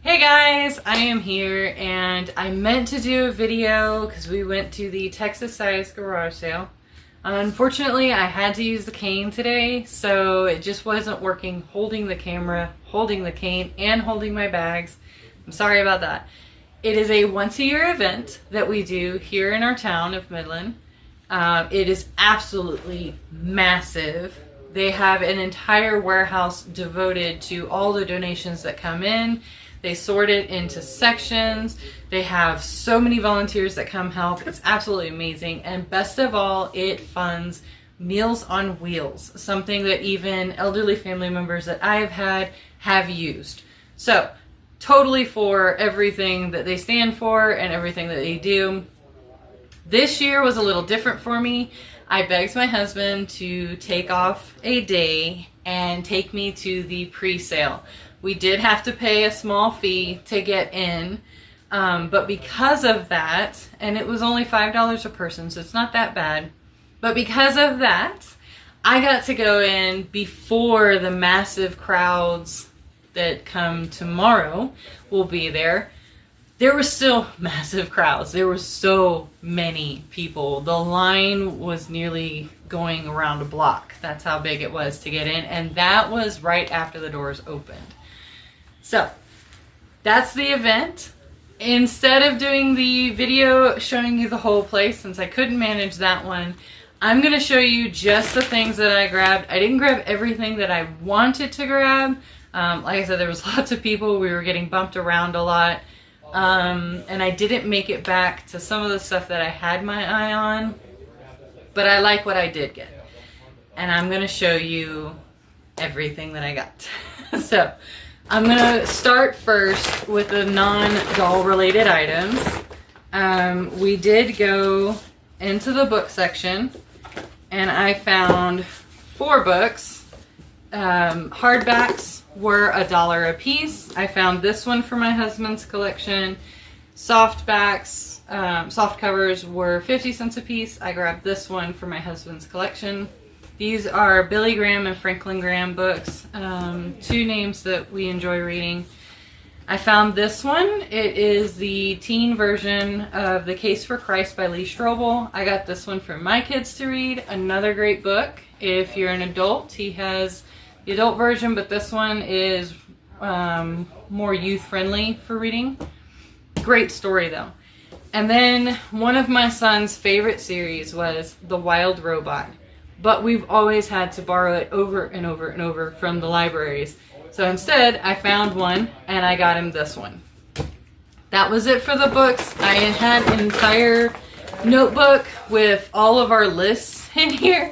Hey guys, I am here and I meant to do a video because we went to the Texas Size garage sale. Unfortunately, I had to use the cane today, so it just wasn't working holding the camera, holding the cane, and holding my bags. I'm sorry about that. It is a once-a-year event that we do here in our town of Midland. It is absolutely massive. They have an entire warehouse devoted to all the donations that come in. They sort it into sections. They have so many volunteers that come help. It's absolutely amazing. And best of all, it funds Meals on Wheels, something that even elderly family members that I have had have used. So, totally for everything that they stand for and everything that they do. This year was a little different for me. I begged my husband to take off a day and take me to the pre-sale. We did have to pay a small fee to get in, but because of that, and it was only $5 a person, so it's not that bad, but because of that, I got to go in before the massive crowds that come tomorrow will be there. There were still massive crowds. There were so many people. The line was nearly going around a block. That's how big it was to get in, and that was right after the doors opened. So, that's the event. Instead of doing the video showing you the whole place, since I couldn't manage that one, I'm going to show you just the things that I grabbed. I didn't grab everything that I wanted to grab. Like I said, there was lots of people. We were getting bumped around a lot. And I didn't make it back to some of the stuff that I had my eye on. But I like what I did get. And I'm going to show you everything that I got. So, I'm going to start first with the non-doll related items. We did go into the book section and I found 4 books. Hardbacks were $1 a piece. I found this one for my husband's collection. Softbacks, soft covers were 50 cents a piece. I grabbed this one for my husband's collection. These are Billy Graham and Franklin Graham books, 2 names that we enjoy reading. I found this one. It is the teen version of The Case for Christ by Lee Strobel. I got this one for my kids to read. Another great book. If you're an adult, he has the adult version, but this one is more youth-friendly for reading. Great story, though. And then one of my son's favorite series was The Wild Robot. But we've always had to borrow it over and over and over from the libraries. So instead, I found one, and I got him this one. That was it for the books. I had an entire notebook with all of our lists in here,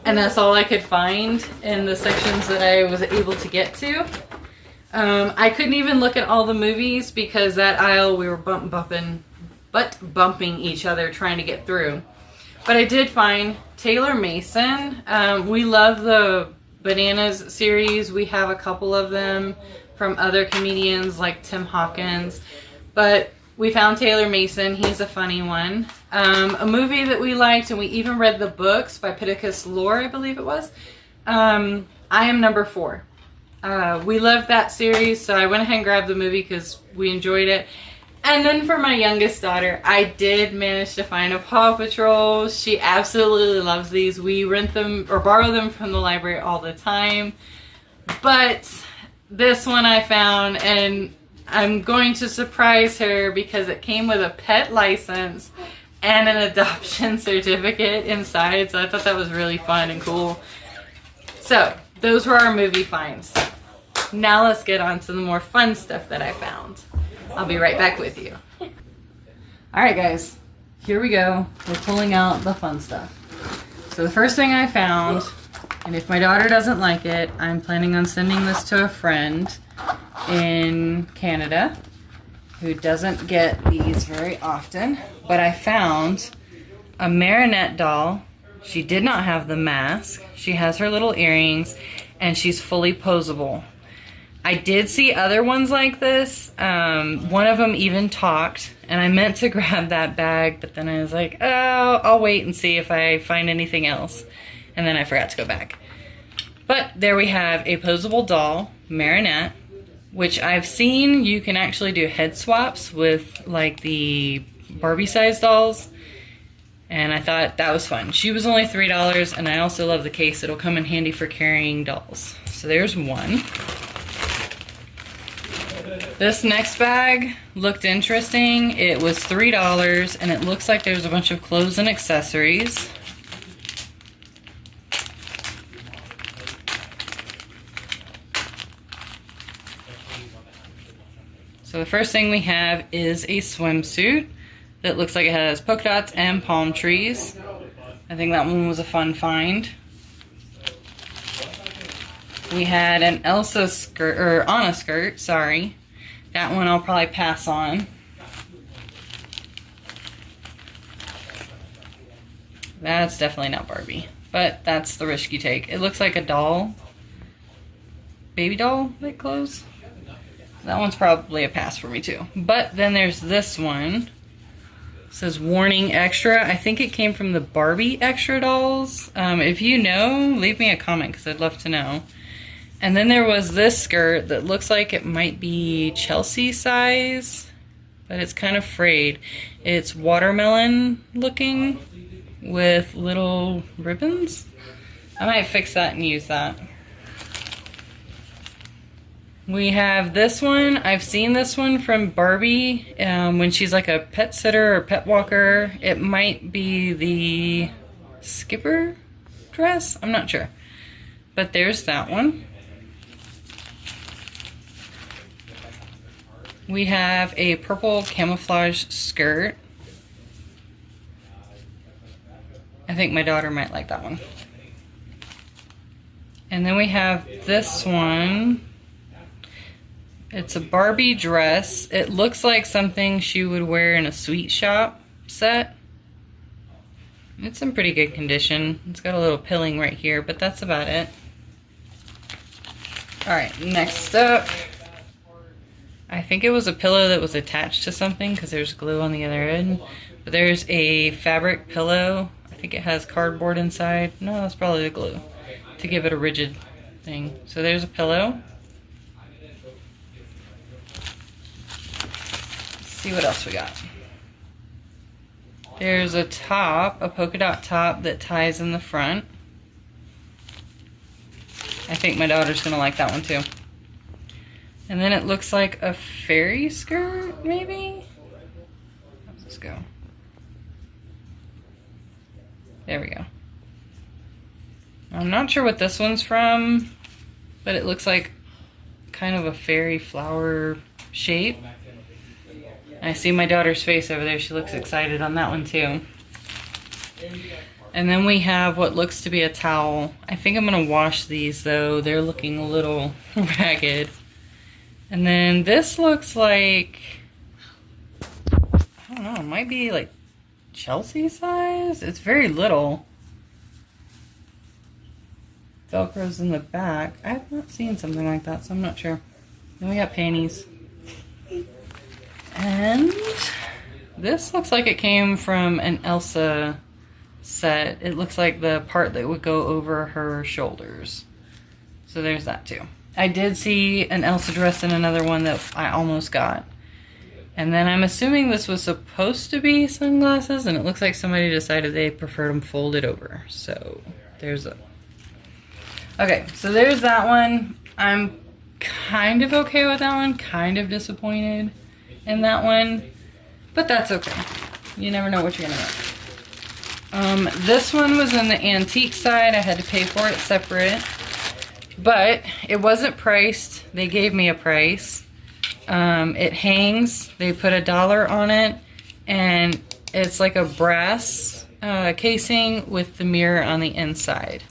and that's all I could find in the sections that I was able to get to. I couldn't even look at all the movies because that aisle we were bumping each other trying to get through. But I did find Taylor Mason. We love the Bananas series. We have a couple of them from other comedians like Tim Hawkins. But we found Taylor Mason. He's a funny one. A movie that we liked, and we even read the books by Pittacus Lore, I believe it was. I Am Number 4. We loved that series, so I went ahead and grabbed the movie because we enjoyed it. And then for my youngest daughter, I did manage to find a Paw Patrol. She absolutely loves these. We rent them or borrow them from the library all the time. But this one I found, and I'm going to surprise her because it came with a pet license and an adoption certificate inside. So I thought that was really fun and cool. So those were our movie finds. Now let's get on to the more fun stuff that I found. I'll be right back with you. Alright guys, here we go. We're pulling out the fun stuff. So the first thing I found, and if my daughter doesn't like it, I'm planning on sending this to a friend in Canada who doesn't get these very often. But I found a Marinette doll. She did not have the mask. She has her little earrings, and she's fully posable. I did see other ones like this. One of them even talked, and I meant to grab that bag, but then I was like, oh, I'll wait and see if I find anything else. And then I forgot to go back. But there we have a posable doll, Marinette. which I've seen you can actually do head swaps with like the Barbie size dolls. And I thought that was fun. She was only $3, and I also love the case. It'll come in handy for carrying dolls. So there's one. This next bag looked interesting. It was $3, and it looks like there's a bunch of clothes and accessories. So the first thing we have is a swimsuit that looks like it has polka dots and palm trees. I think that one was a fun find. We had an Elsa skirt, or Anna skirt, sorry. That one I'll probably pass on. That's definitely not Barbie, but that's the risk you take. It looks like a doll, baby doll like clothes. That one's probably a pass for me too. But then there's this one. It says warning extra. I think it came from the Barbie extra dolls. If you know, leave me a comment because I'd love to know. And then there was this skirt that looks like it might be Chelsea size, but it's kind of frayed. It's watermelon looking with little ribbons. I might fix that and use that. We have this one. I've seen this one from Barbie when she's like a pet sitter or pet walker. It might be the Skipper dress. I'm not sure. But there's that one. We have a purple camouflage skirt. I think my daughter might like that one. And then we have this one. It's a Barbie dress. It looks like something she would wear in a sweet shop set. It's in pretty good condition. It's got a little pilling right here, but that's about it. Alright, next up. I think it was a pillow that was attached to something because there's glue on the other end. But there's a fabric pillow. I think it has cardboard inside. No, that's probably the glue to give it a rigid thing. So there's a pillow. See what else we got. There's a top, a polka dot top that ties in the front. I think my daughter's gonna like that one too. And then it looks like a fairy skirt, maybe? How's this go? There we go. I'm not sure what this one's from, but it looks like kind of a fairy flower shape. I see my daughter's face over there. She looks excited on that one too. And then we have what looks to be a towel. I think I'm gonna wash these though. They're looking a little ragged. And then this looks like, I don't know, it might be like Chelsea size. It's very little. Velcro's in the back. I have not seen something like that, so I'm not sure. Then we got panties. And this looks like it came from an Elsa set. It looks like the part that would go over her shoulders. So there's that too. I did see an Elsa dress in another one that I almost got. And then I'm assuming this was supposed to be sunglasses, and it looks like somebody decided they preferred them folded over. So there's a... Okay, so there's that one. I'm kind of okay with that one, kind of disappointed in that one, but that's okay. You never know what you're gonna get. This one was in the antique side. I had to pay for it separate, but it wasn't priced. They gave me a price. It hangs. They put $1 on it, and it's like a brass casing with the mirror on the inside.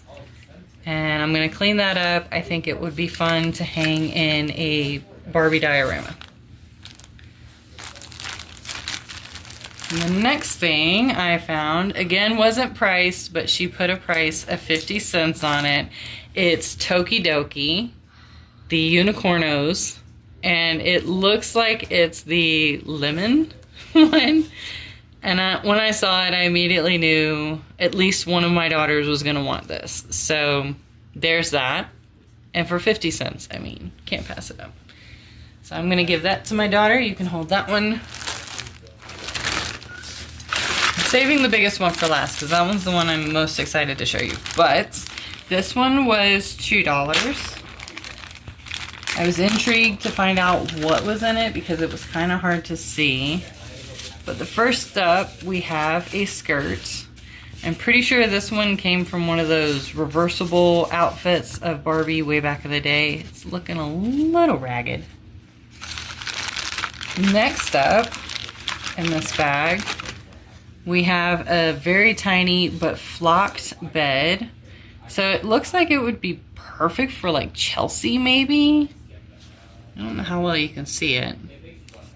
And I'm gonna clean that up. I think it would be fun to hang in a Barbie diorama. And the next thing I found, again, wasn't priced, but she put a price of 50 cents on it. It's Tokidoki, the Unicornos, and it looks like it's the lemon one. And when I saw it, I immediately knew at least one of my daughters was gonna want this. So there's that. And for 50 cents, I mean, can't pass it up. So I'm gonna give that to my daughter. You can hold that one. I'm saving the biggest one for last because that one's the one I'm most excited to show you. But this one was $2. I was intrigued to find out what was in it because it was kind of hard to see. But the first up, we have a skirt. I'm pretty sure this one came from one of those reversible outfits of Barbie way back in the day. It's looking a little ragged. Next up in this bag, we have a very tiny but flocked bed. So it looks like it would be perfect for like Chelsea maybe. I don't know how well you can see it,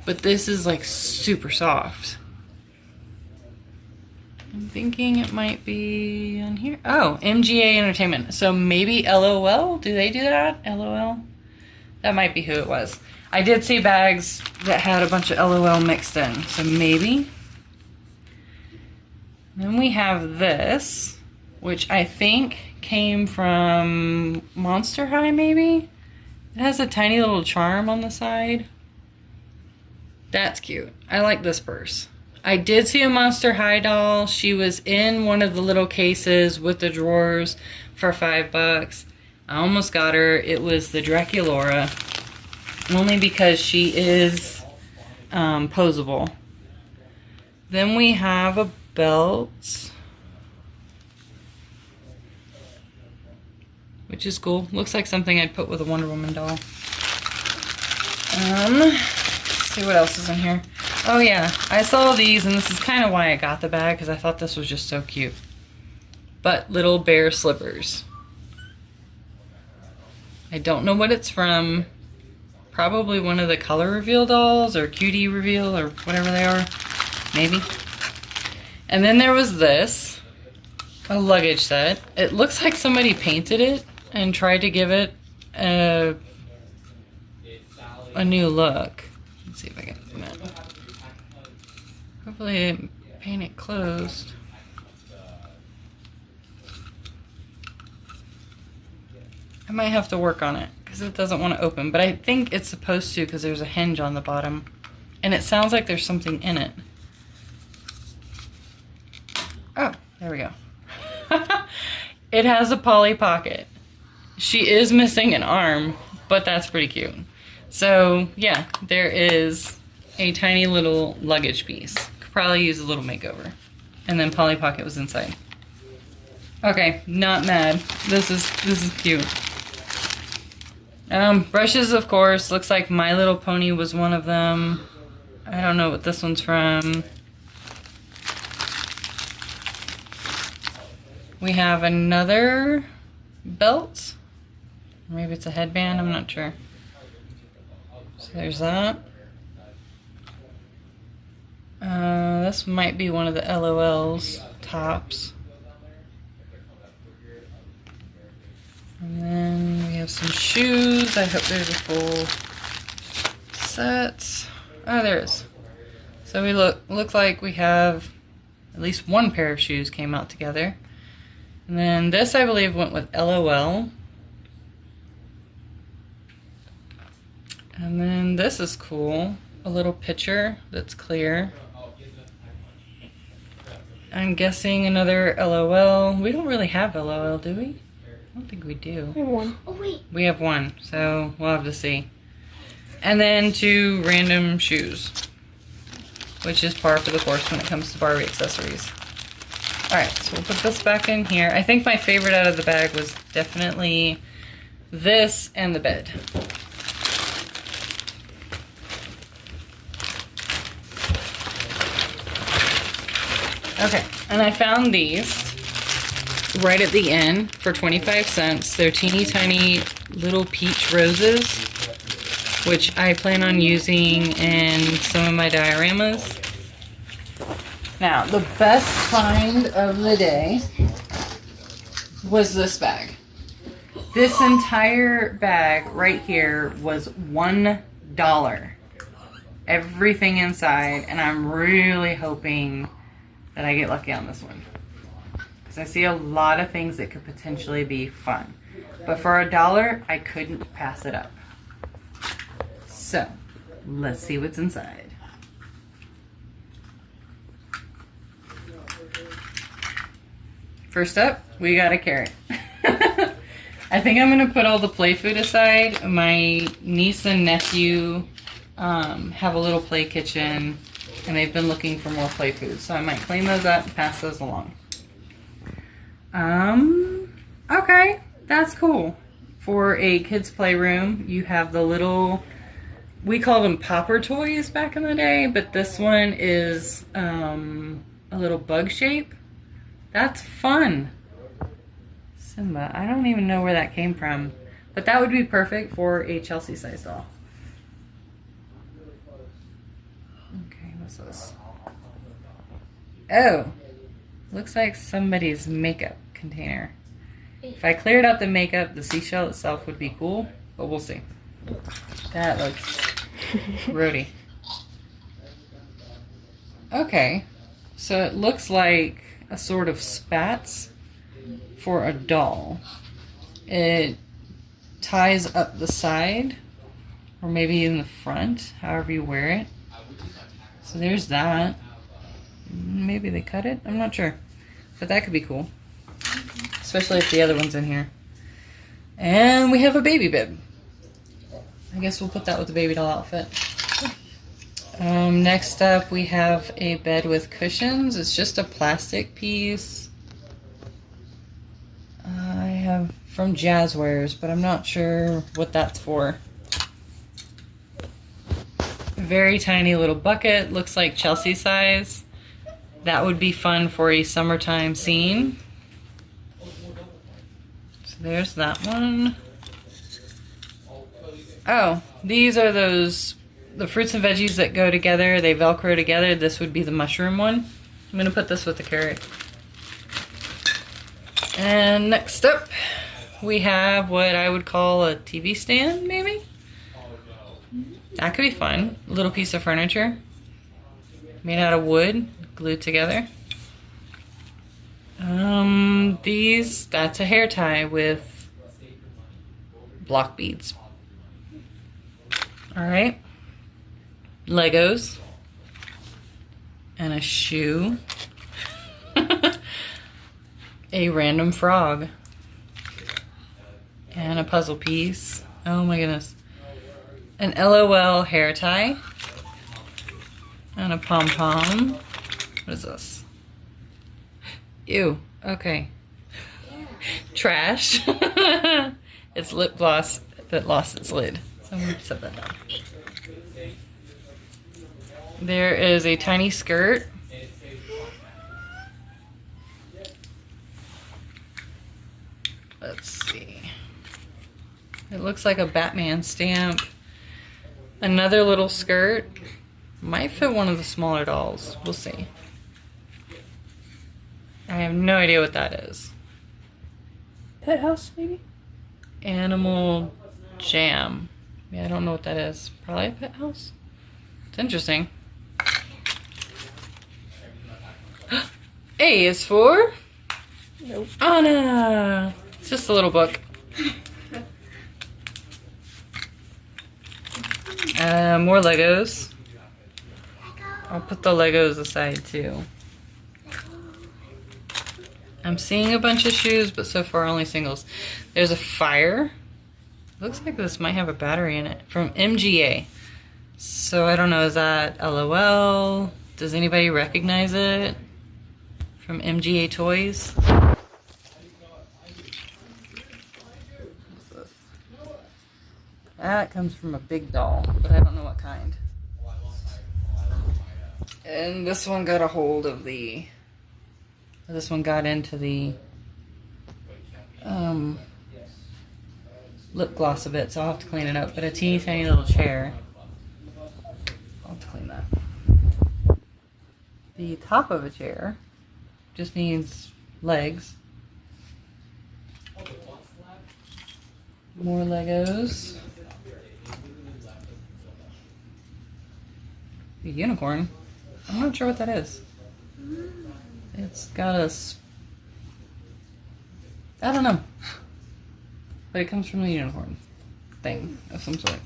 but this is like super soft. I'm thinking it might be on here. Oh, MGA Entertainment. So maybe LOL? Do they do that? LOL? That might be who it was. I did see bags that had a bunch of LOL mixed in, so maybe. Then we have this, which I think came from Monster High maybe? It has a tiny little charm on the side. That's cute. I like this purse. I did see a Monster High doll. She was in one of the little cases with the drawers for $5. I almost got her. It was the Draculaura. Only because she is posable. Then we have a belt. Which is cool. Looks like something I'd put with a Wonder Woman doll. Let's see what else is in here. Oh yeah, I saw these and this is kind of why I got the bag because I thought this was just so cute. But little bear slippers. I don't know what it's from. Probably one of the color reveal dolls or cutie reveal or whatever they are. Maybe. And then there was this. A luggage set. It looks like somebody painted it and tried to give it a new look. Let's see if I can zoom in. Hopefully paint it closed. I might have to work on it because it doesn't want to open, but I think it's supposed to because there's a hinge on the bottom and it sounds like there's something in it. Oh, there we go. It has a Polly Pocket. She is missing an arm, but that's pretty cute. So yeah, there is a tiny little luggage piece. Could probably use a little makeover. And then Polly Pocket was inside. Okay, not mad. This is cute. Brushes, of course. Looks like My Little Pony was one of them. I don't know what this one's from. We have another belt. Maybe it's a headband, I'm not sure. So there's that. This might be one of the LOL's tops. And then we have some shoes. I hope there's a full set. Oh, there is. So we look like we have at least one pair of shoes came out together. And then this, I believe, went with LOL. And then this is cool. A little picture that's clear. I'm guessing another LOL. We don't really have LOL, do we? I don't think we do. We have one. Oh, wait. We have one, so we'll have to see. And then 2 random shoes, which is par for the course when it comes to Barbie accessories. Alright, so we'll put this back in here. I think my favorite out of the bag was definitely this and the bed. Okay, and I found these right at the end for 25 cents. They're teeny tiny little peach roses, which I plan on using in some of my dioramas. Now, the best find of the day was this bag. This entire bag right here was $1. Everything inside, and I'm really hoping that I get lucky on this one. Because I see a lot of things that could potentially be fun. But for $1, I couldn't pass it up. So, Let's see what's inside. First up, we got a carrot. I think I'm gonna put all the play food aside. My niece and nephew have a little play kitchen and they've been looking for more play food. So I might clean those up and pass those along. Okay, that's cool. For a kid's playroom, you have the little, we called them popper toys back in the day, but this one is a little bug shape. That's fun. Simba, I don't even know where that came from, but that would be perfect for a Chelsea size doll. Okay, what's this? Oh, looks like somebody's makeup container. If I cleared out the makeup, the seashell itself would be cool, but we'll see. That looks roady. Okay, so it looks like a sort of spats for a doll. It ties up the side, or maybe in the front, however you wear it. So there's that. Maybe they cut it, I'm not sure. But that could be cool. Especially if the other one's in here. And we have a baby bib. I guess we'll put that with the baby doll outfit. Next up we have a bed with cushions. It's just a plastic piece. I have from Jazzwares, but I'm not sure what that's for. A very tiny little bucket, looks like Chelsea size. That would be fun for a summertime scene. So there's that one. Oh, these are the fruits and veggies that go together. They Velcro together. This would be the mushroom one. I'm gonna put this with the carrot. And next up, we have what I would call a TV stand, maybe? That could be fun. A little piece of furniture. Made out of wood, glued together. That's a hair tie with block beads. Alright. Legos. And a shoe. A random frog. And a puzzle piece. Oh my goodness. An LOL hair tie. And a pom-pom. What is this? Ew. Okay. Trash. It's lip gloss that lost its lid. So I'm going to set that down. There is a tiny skirt. Let's see. It looks like a Batman stamp. Another little skirt. Might fit one of the smaller dolls. We'll see. I have no idea what that is. Pet house, maybe? Animal Jam. Yeah, I don't know what that is. Probably a pet house. It's interesting. A is for Nope. Anna. It's just a little book. More Legos. I'll put the Legos aside too. I'm seeing a bunch of shoes, but so far only singles. There's a fire. Looks like this might have a battery in it. From MGA. So I don't know, is that LOL? Does anybody recognize it? From MGA Toys? What's this? That comes from a big doll, but I don't know what kind. And this one got a hold of the... This one got into the lip gloss a bit, so I'll have to clean it up. But a teeny tiny little chair. I'll have to clean that. The top of a chair just needs legs. More Legos. A unicorn. I'm not sure what that is. It's got a... I don't know. But it comes from the unicorn thing of some sort.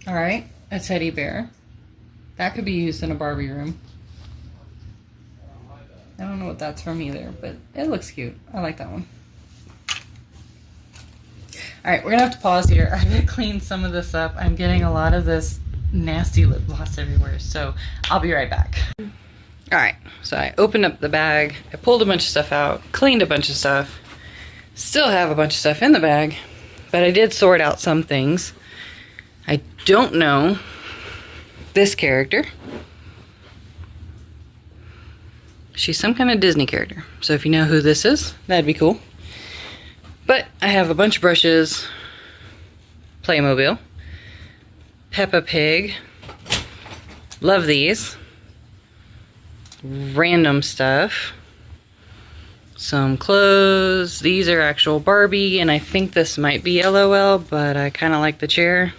All right, a teddy bear. That could be used in a Barbie room. I don't know what that's from either, but it looks cute. I like that one. All right, we're gonna have to pause here. I gotta clean some of this up. I'm getting a lot of this nasty lip gloss everywhere, so I'll be right back. All right, so I opened up the bag. I pulled a bunch of stuff out, cleaned a bunch of stuff. Still have a bunch of stuff in the bag, but I did sort out some things. I don't know this character. She's some kind of Disney character. So if you know who this is, that'd be cool. But I have a bunch of brushes, Playmobil, Peppa Pig, love these, random stuff, some clothes. These are actual Barbie, and I think this might be LOL, but I kind of like the chair.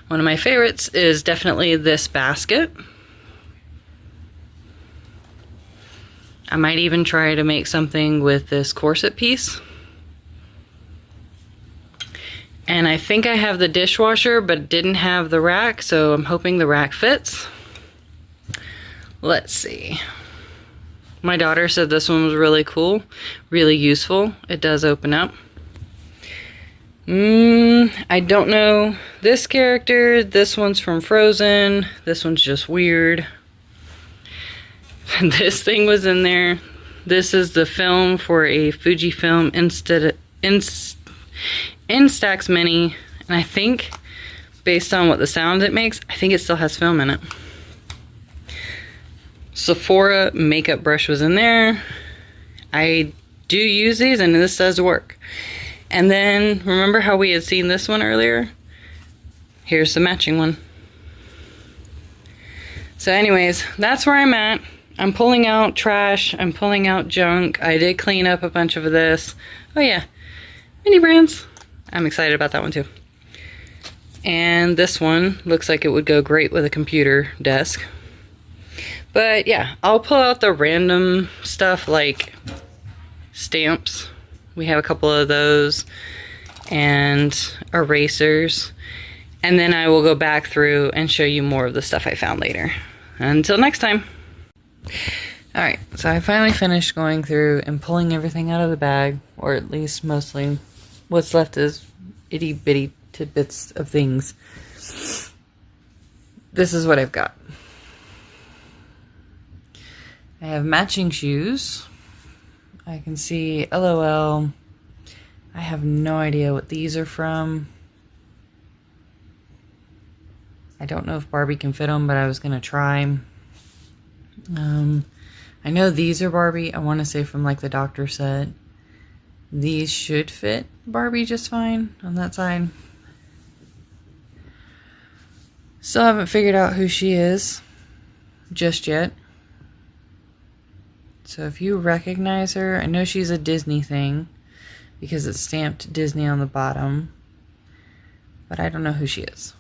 One of my favorites is definitely this basket. I might even try to make something with this corset piece. And I think I have the dishwasher, but didn't have the rack, so I'm hoping the rack fits. Let's see. My daughter said this one was really cool, really useful. It does open up. I don't know this character. This one's from Frozen. This one's just weird. This thing was in there. This is the film for a Fujifilm Instax Mini. And I think, based on what the sound it makes, I think it still has film in it. Sephora makeup brush was in there. I do use these and this does work. And then, remember how we had seen this one earlier? Here's the matching one. So anyways, that's where I'm at. I'm pulling out trash. I'm pulling out junk. I did clean up a bunch of this. Oh yeah, mini brands. I'm excited about that one too. And this one looks like it would go great with a computer desk. But yeah, I'll pull out the random stuff like stamps. We have a couple of those and erasers. And then I will go back through and show you more of the stuff I found later. Until next time. Alright, so I finally finished going through and pulling everything out of the bag, or at least mostly. What's left is itty bitty tidbits of things. This is what I've got. I have matching shoes. I can see LOL. I have no idea what these are from. I don't know if Barbie can fit them, but I was going to try. I know these are Barbie. I want to say from like the doctor set. These should fit Barbie just fine on that side. Still haven't figured out who she is just yet. So if you recognize her, I know she's a Disney thing because it's stamped Disney on the bottom, but I don't know who she is.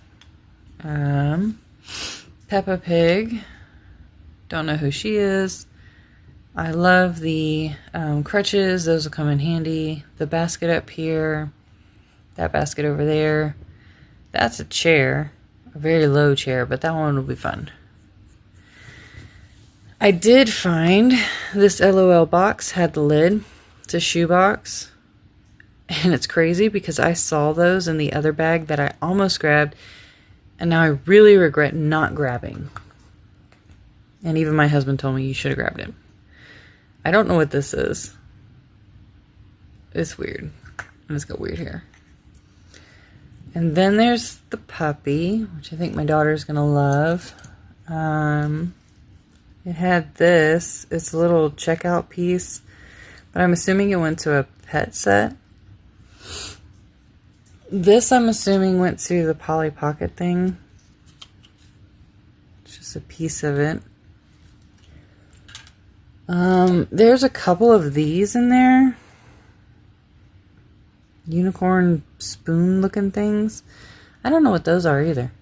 Peppa Pig, don't know who she is. I love the crutches, those will come in handy. The basket up here, that basket over there. That's a chair, a very low chair, but that one will be fun. I did find this LOL box had the lid. It's a shoe box. And it's crazy because I saw those in the other bag that I almost grabbed. And now I really regret not grabbing. And even my husband told me you should have grabbed it. I don't know what this is. It's weird. And it's got weird hair. And then there's the puppy, which I think my daughter's going to love. It had this. It's a little checkout piece. But I'm assuming it went to a pet set. This, I'm assuming, went to the Polly Pocket thing. It's just a piece of it. There's a couple of these in there. Unicorn spoon looking things. I don't know what those are either.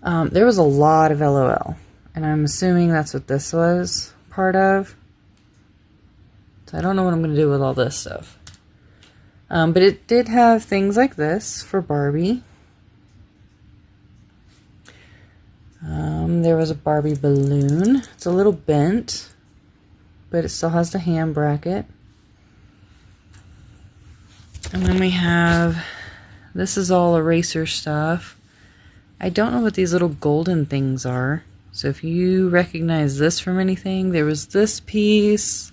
There was a lot of LOL. And I'm assuming that's what this was part of. So I don't know what I'm going to do with all this stuff. But it did have things like this for Barbie. There was a Barbie balloon. It's a little bent, but it still has the hand bracket. And then we have, this is all eraser stuff. I don't know what these little golden things are. So if you recognize this from anything, there was this piece.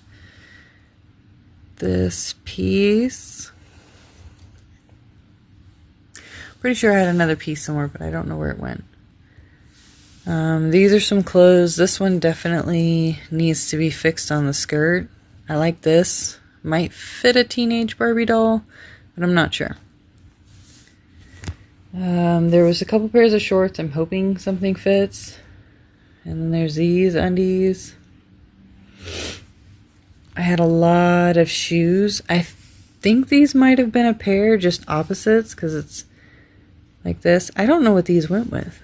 Pretty sure I had another piece somewhere, but I don't know where it went. These are some clothes. This one definitely needs to be fixed on the skirt. I like this. Might fit a teenage Barbie doll, but I'm not sure. There was a couple pairs of shorts. I'm hoping something fits. And then there's these undies. I had a lot of shoes. I think these might have been a pair, just opposites, because it's like this. I don't know what these went with.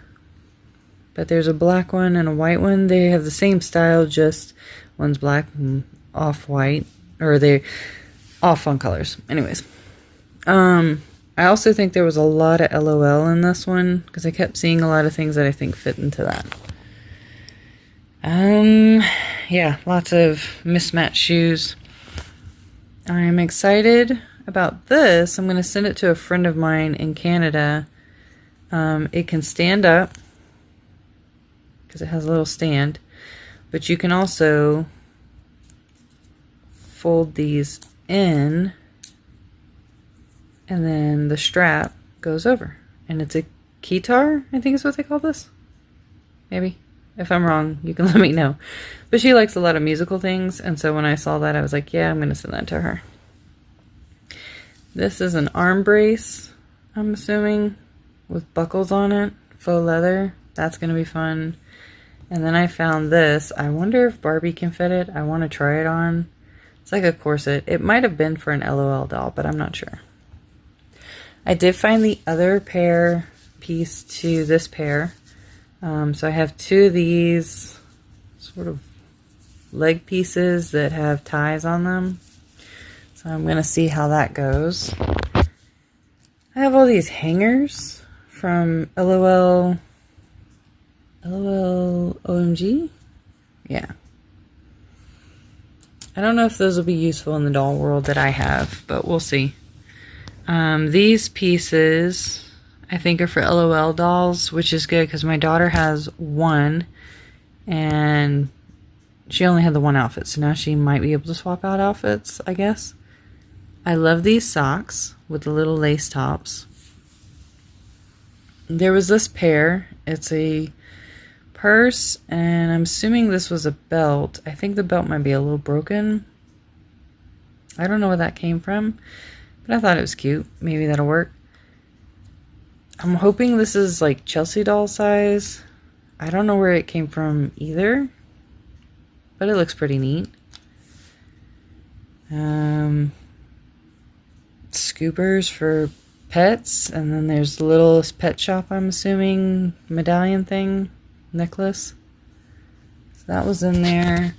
But there's a black one and a white one. They have the same style, just one's black and off-white. Or they're off on colors. Anyways. I also think there was a lot of LOL in this one, because I kept seeing a lot of things that I think fit into that. Yeah, lots of mismatched shoes. I'm excited about this. I'm going to send it to a friend of mine in Canada. It can stand up because it has a little stand, but you can also fold these in, and then the strap goes over, and it's a keytar, I think is what they call this. Maybe. If I'm wrong, you can let me know. But she likes a lot of musical things, and so when I saw that, I was like, yeah, I'm going to send that to her. This is an arm brace, I'm assuming, with buckles on it, faux leather. That's going to be fun. And then I found this. I wonder if Barbie can fit it. I want to try it on. It's like a corset. It might have been for an LOL doll, but I'm not sure. I did find the other pair piece to this pair. So I have two of these sort of leg pieces that have ties on them. So I'm going to see how that goes. I have all these hangers from LOL OMG? Yeah. I don't know if those will be useful in the doll world that I have, but we'll see. These pieces I think are for LOL dolls, which is good because my daughter has one and she only had the one outfit, so now she might be able to swap out outfits, I guess. I love these socks with the little lace tops. There was this pair. It's a purse, and I'm assuming this was a belt. I think the belt might be a little broken. I don't know where that came from, but I thought it was cute. Maybe that'll work. I'm hoping this is like Chelsea doll size. I don't know where it came from either, but it looks pretty neat. Scoopers for pets, and then there's the littlest pet shop, I'm assuming, medallion thing, necklace. So that was in there.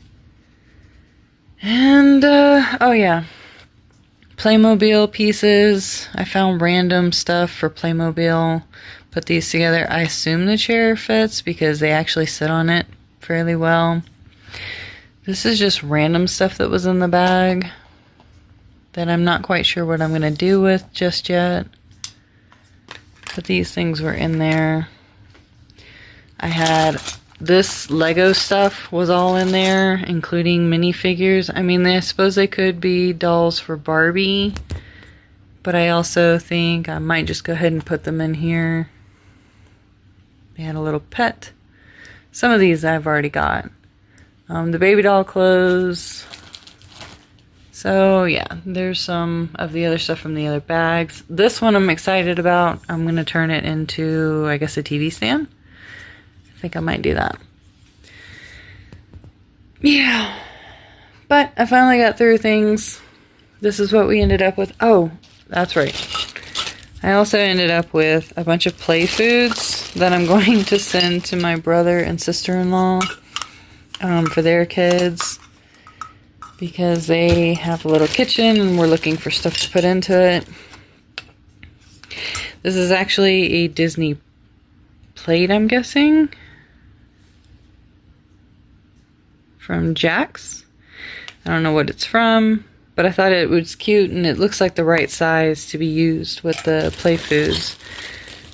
And, oh yeah, Playmobil pieces. I found random stuff for Playmobil. Put these together. I assume the chair fits because they actually sit on it fairly well. This is just random stuff that was in the bag that I'm not quite sure what I'm going to do with just yet. But these things were in there. I had this Lego stuff was all in there, including minifigures. I mean, I suppose they could be dolls for Barbie, but I also think I might just go ahead and put them in here. They had a little pet. Some of these I've already got. The baby doll clothes. So yeah, there's some of the other stuff from the other bags. This one I'm excited about. I'm going to turn it into, I guess, a TV stand. I think I might do that. Yeah. But I finally got through things. This is what we ended up with. Oh, that's right. I also ended up with a bunch of play foods that I'm going to send to my brother and sister-in-law for their kids. because they have a little kitchen and we're looking for stuff to put into it. This is actually a Disney plate, I'm guessing, from Jax. I don't know what it's from, but I thought it was cute and it looks like the right size to be used with the play foods.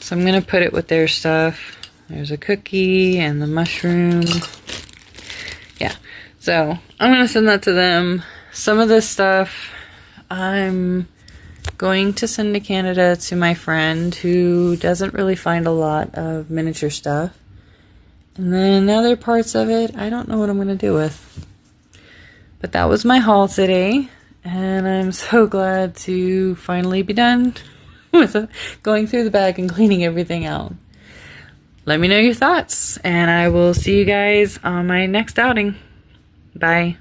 So I'm going to put it with their stuff. There's a cookie and the mushroom. Yeah, so I'm going to send that to them. Some of this stuff I'm going to send to Canada to my friend who doesn't really find a lot of miniature stuff. And then the other parts of it, I don't know what I'm going to do with. But that was my haul today. And I'm so glad to finally be done with going through the bag and cleaning everything out. Let me know your thoughts, and I will see you guys on my next outing. Bye.